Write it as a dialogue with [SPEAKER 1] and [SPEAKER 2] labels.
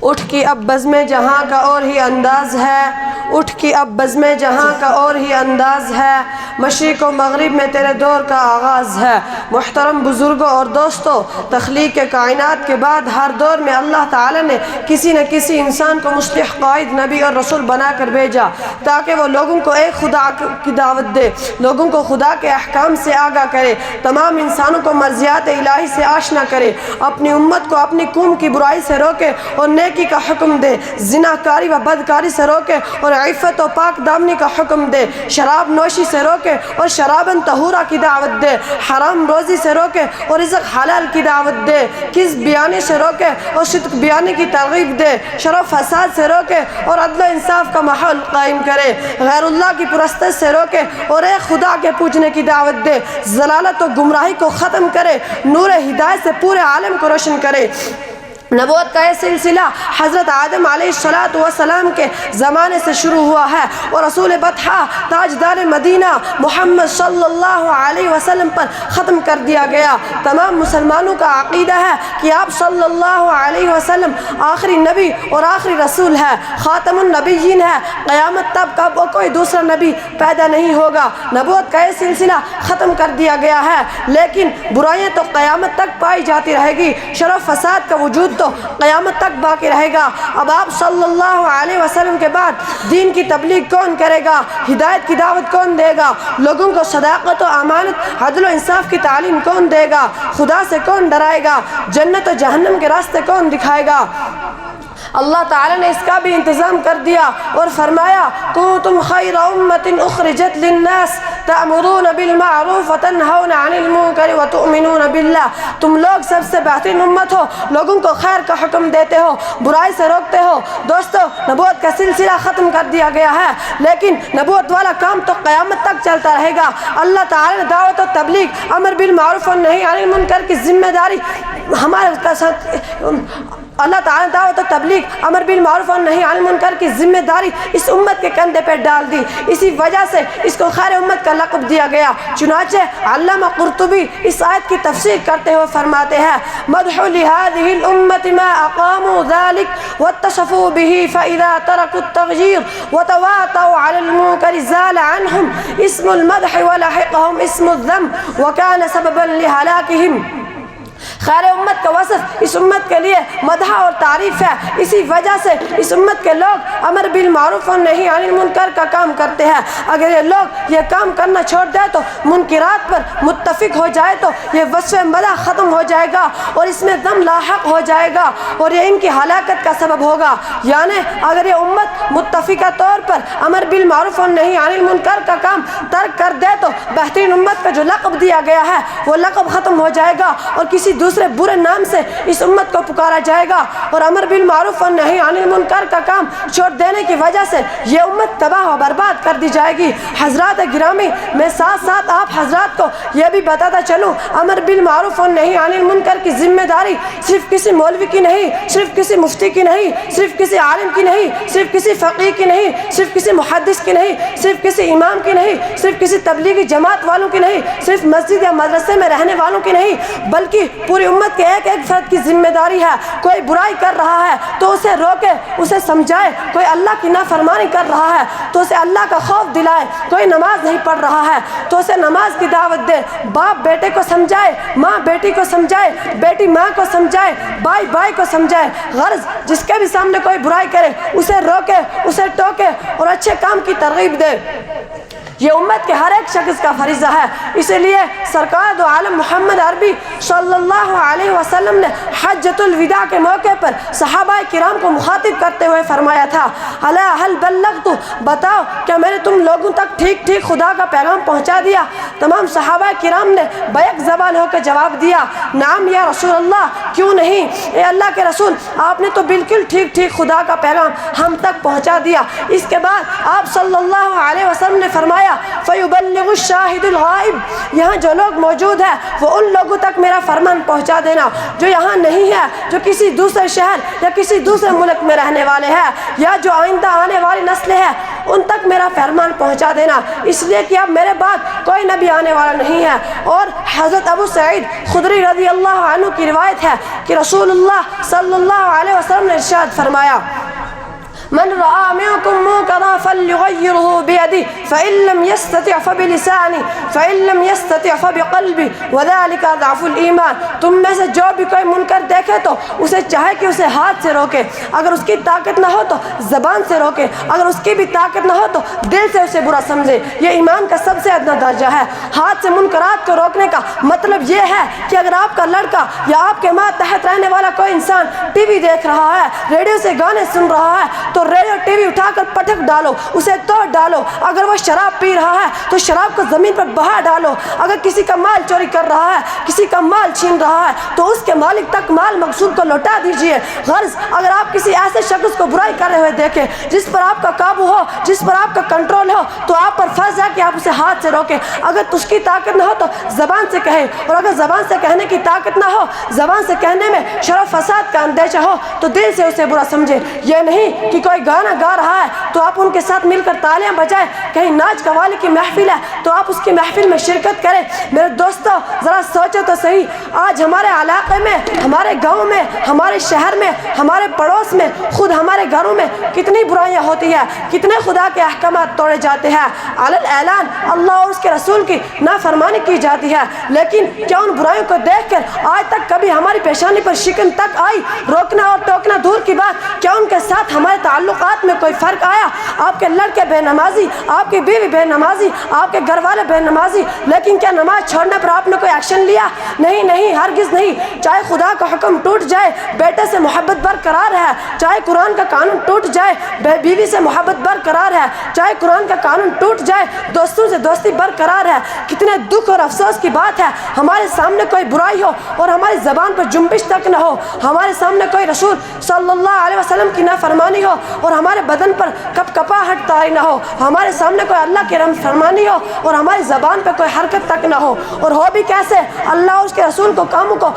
[SPEAKER 1] اٹھ کی اب بزم جہاں کا اور ہی انداز ہے، اٹھ کی اب بزم جہاں کا اور ہی انداز ہے، مشرق و مغرب میں تیرے دور کا آغاز ہے۔ محترم بزرگوں اور دوستوں، تخلیق کائنات کے بعد ہر دور میں اللہ تعالیٰ نے کسی نہ کسی انسان کو مصلح قائد، نبی اور رسول بنا کر بھیجا تاکہ وہ لوگوں کو ایک خدا کی دعوت دے، لوگوں کو خدا کے احکام سے آگاہ کرے، تمام انسانوں کو مرضیات الہی سے آشنا کرے، اپنی امت کو اپنی قوم کی برائی سے روکے اور نیکی کا حکم دے، زناکاری و بدکاری سے روکے اور عفت و پاک دامنی کا حکم دے، شراب نوشی سے روکے اور شراباً طہورا کی دعوت دے، حرام روزی سے روکے اور رزق حلال کی دعوت دے، کذب بیانی سے روکے اور صدق بیانی کی ترغیب دے، شر و فساد سے روکے اور عدل و انصاف کا ماحول قائم کرے، غیر اللہ کی پرستش سے روکے اور ایک خدا کے پوجنے کی دعوت دے، ضلالت و گمراہی کو ختم کرے، نور ہدایت سے پورے عالم کو روشن کرے۔ نبوت کا یہ سلسلہ حضرت آدم علیہ السلام کے زمانے سے شروع ہوا ہے اور رسول بطحہ تاجدار مدینہ محمد صلی اللہ علیہ وسلم پر ختم کر دیا گیا۔ تمام مسلمانوں کا عقیدہ ہے کہ آپ صلی اللہ علیہ وسلم آخری نبی اور آخری رسول ہے، خاتم النبیین ہے، قیامت تب کا کوئی دوسرا نبی پیدا نہیں ہوگا۔ نبوت کا یہ سلسلہ ختم کر دیا گیا ہے، لیکن برائیاں تو قیامت تک پائی جاتی رہے گی، شر و فساد کا وجود تو قیامت تک باقی رہے گا۔ اب آپ صلی اللہ علیہ وسلم کے بعد دین کی تبلیغ کون کرے گا؟ ہدایت کی دعوت کون دے گا؟ لوگوں کو صداقت و امانت، عدل و انصاف کی تعلیم کون دے گا؟ خدا سے کون ڈرائے گا؟ جنت و جہنم کے راستے کون دکھائے گا؟ اللہ تعالیٰ نے اس کا بھی انتظام کر دیا اور فرمایا کنتم خیر امت اخرجت للناس تأمرون بالمعروف وتنہون عن المنکر وتؤمنون باللہ، تم لوگ سب سے بہترین امت ہو، لوگوں کو خیر کا حکم دیتے ہو، برائی سے روکتے ہو۔ دوستو، نبوت کا سلسلہ ختم کر دیا گیا ہے، لیکن نبوت والا کام تو قیامت تک چلتا رہے گا۔ اللہ تعالیٰ نے دعوت و تبلیغ، امر بالمعروف اور نہی عن المنکر کی ذمہ داری اللہ تعالیٰ نے دعوت و تبلیغ، امر بالمعروف اور نہی عن المنکر کی ذمہ داری اس امت کے کندھے پہ ڈال دی، اسی وجہ سے اس کو خیر امت کا لقب دیا گیا۔ چنانچہ علامہ قرطبی اس آیت کی تفسیر کرتے ہوئے فرماتے ہیں مدح لهذه الامة ما اقاموا ذلك واتصفوا به فاذا تركوا التغيير وتواطؤوا على المنكر زال عنهم اسم المدح ولحقهم اسم الذم وكان سببا لهلاكهم۔ خیر امت کا وصف اس امت کے لیے مدح اور تعریف ہے، اسی وجہ سے اس امت کے لوگ امر بالمعروف اور نہی عن المنکر کا کام کرتے ہیں۔ اگر یہ لوگ یہ کام کرنا چھوڑ دیں تو منکرات پر متفق ہو جائے تو یہ وصف مدح ختم ہو جائے گا اور اس میں ذم لاحق ہو جائے گا اور یہ ان کی ہلاکت کا سبب ہوگا۔ یعنی اگر یہ امت متفقہ طور پر امر بالمعروف اور نہی عن المنکر کا کام ترک کر دے تو بہترین امت کا جو لقب دیا گیا ہے وہ لقب ختم ہو جائے گا اور کسی دوسرے برے نام سے اس امت کو پکارا جائے گا، اور امر بالمعروف اور نہی عن المنکر کا کام چھوڑ دینے کی وجہ سے یہ امت تباہ و برباد کر دی جائے گی۔ حضرات گرامی، میں ساتھ ساتھ آپ حضرات کو یہ بھی بتاتا چلوں، امر بالمعروف اور نہی عن المنکر کی ذمہ داری صرف کسی مولوی کی نہیں، صرف کسی مفتی کی نہیں، صرف کسی عالم کی نہیں، صرف کسی فقیہ کی نہیں، صرف کسی محدث کی نہیں، صرف کسی امام کی نہیں، صرف کسی تبلیغی جماعت والوں کی نہیں، صرف مسجد یا مدرسے میں رہنے والوں کی نہیں، بلکہ پوری امت کے ایک ایک فرد کی ذمہ داری ہے۔ کوئی برائی کر رہا ہے تو اسے روکے، اسے سمجھائے، کوئی اللہ کی نافرمانی کر رہا ہے تو اسے اللہ کا خوف دلائے، کوئی نماز نہیں پڑھ رہا ہے تو اسے نماز کی دعوت دے، باپ بیٹے کو سمجھائے، ماں بیٹی کو سمجھائے، بیٹی ماں کو سمجھائے، بھائی بھائی کو سمجھائے، غرض جس کے بھی سامنے کوئی برائی کرے اسے روکے، اسے ٹوکے اور اچھے کام کی ترغیب دے۔ یہ امت کے ہر ایک شخص کا فریضہ ہے، اسی لیے سرکار دو عالم محمد عربی صلی اللہ علیہ وسلم نے حجۃ الوداع کے موقع پر صحابہ کرام کو مخاطب کرتے ہوئے فرمایا تھا الا هل بلغت، بتاؤ کیا میں نے تم لوگوں تک ٹھیک ٹھیک خدا کا پیغام پہنچا دیا؟ تمام صحابہ کرام نے بیک زبان ہو کے جواب دیا نعم یا رسول اللہ، کیوں نہیں، اے اللہ کے رسول آپ نے تو بالکل ٹھیک ٹھیک خدا کا پیغام ہم تک پہنچا دیا۔ اس کے بعد آپ صلی اللہ علیہ وسلم نے فرمایا فَيُبَلِّغُ الشَّاهِدُ الْغَائِبُ، یہاں جو لوگ موجود ہیں وہ ان لوگوں تک میرا فرمان پہنچا دینا جو یہاں نہیں ہے، جو کسی دوسرے شہر یا کسی دوسرے ملک میں رہنے والے ہیں یا جو آئندہ آنے والی نسلیں ہیں ان تک میرا فرمان پہنچا دینا، اس لیے کہ اب میرے بعد کوئی نبی آنے والا نہیں ہے۔ اور حضرت ابو سعید خدری رضی اللہ عنہ کی روایت ہے کہ رسول اللہ صلی اللہ علیہ وسلم نے ارشاد فرمایا، من رأى منكم منكرا فليغيره بيده فإن لم يستطع فبلسانه فإن لم يستطع فبقلبه وذلك ضعف الإيمان۔ تم میں سے جو بھی کوئی منکر دیکھے تو اسے چاہے کہ اسے ہاتھ سے روکے، اگر اس کی طاقت نہ ہو تو زبان سے روکے، اگر اس کی بھی طاقت نہ ہو تو دل سے اسے برا سمجھے۔ یہ ایمان کا سب سے ادنا درجہ ہے۔ ہاتھ سے منکرات کو روکنے کا مطلب یہ ہے کہ اگر آپ کا لڑکا یا آپ کے ماتحت رہنے والا کوئی انسان ٹی وی دیکھ رہا ہے، ریڈیو سے گانے سن رہا ہے، تو ریڈیو ٹی وی اٹھا کر پٹک ڈالو، اسے توڑ ڈالو۔ اگر وہ شراب پی رہا ہے تو شراب کو زمین پر بہا ڈالو۔ اگر کسی کا مال چوری کر رہا ہے، کسی کا مال چھین رہا ہے، تو اس کے مالک تک مال مغصوب کو لوٹا دیجئے۔ غرض اگر آپ کسی ایسے شخص کو برائی کرے ہوئے دیکھیں جس پر آپ کا قابو ہو، جس پر آپ کا کنٹرول ہو، تو آپ پر فرض ہے کہ آپ اسے ہاتھ سے روکیں۔ اگر اس کی طاقت نہ ہو تو زبان سے کہیں، اور اگر زبان سے کہنے کی طاقت نہ ہو، زبان سے کہنے میں شر و فساد کا اندیشہ ہو، تو دل سے اسے برا سمجھے۔ یہ نہیں کہ کوئی گانا گا رہا ہے تو آپ ان کے ساتھ مل کر تالیاں بجائیں، کہیں ناچ قوالی کی محفل ہے تو آپ اس کی محفل میں شرکت کریں۔ میرے دوستو ذرا سوچو تو صحیح، آج ہمارے علاقے میں، ہمارے گاؤں میں، ہمارے شہر میں، ہمارے پڑوس میں، خود ہمارے گھروں میں کتنی برائیاں ہوتی ہیں، کتنے خدا کے احکامات توڑے جاتے ہیں، علی الاعلان اللہ اور اس کے رسول کی نافرمانی کی جاتی ہے۔ لیکن کیا ان برائیوں کو دیکھ کر آج تک کبھی ہماری پیشانی پر شکن تک آئی؟ روکنا اور ٹوکنا دور کی بات، کیا ان کے ساتھ ہمارے تعلقات میں کوئی فرق آیا؟ آپ کے لڑکے بے نمازی، آپ کی بیوی بے نمازی، آپ کے گھر والے بے نمازی، لیکن کیا نماز چھوڑنے پر آپ نے کوئی ایکشن لیا؟ نہیں نہیں، ہرگز نہیں۔ چاہے خدا کا حکم ٹوٹ جائے، بیٹے سے محبت برقرار ہے، چاہے قرآن کا قانون ٹوٹ جائے، بیوی سے محبت برقرار ہے، چاہے قرآن کا قانون ٹوٹ جائے، دوستوں سے دوستی برقرار ہے۔ کتنے دکھ اور افسوس کی بات ہے، ہمارے سامنے کوئی برائی ہو اور ہماری زبان پر جنبش تک نہ ہو، ہمارے سامنے کوئی رسول صلی اللہ علیہ وسلم کی نافرمانی ہو اور ہمارے بدن پر کپ کپاہٹ طاری نہ ہو، ہمارے سامنے کوئی اللہ کی فرمانی ہو اور ہماری زبان پہ کوئی حرکت تک نہ ہو، اور ہو بھی کیسے؟ اللہ اور اس کے رسول کو کاموں کو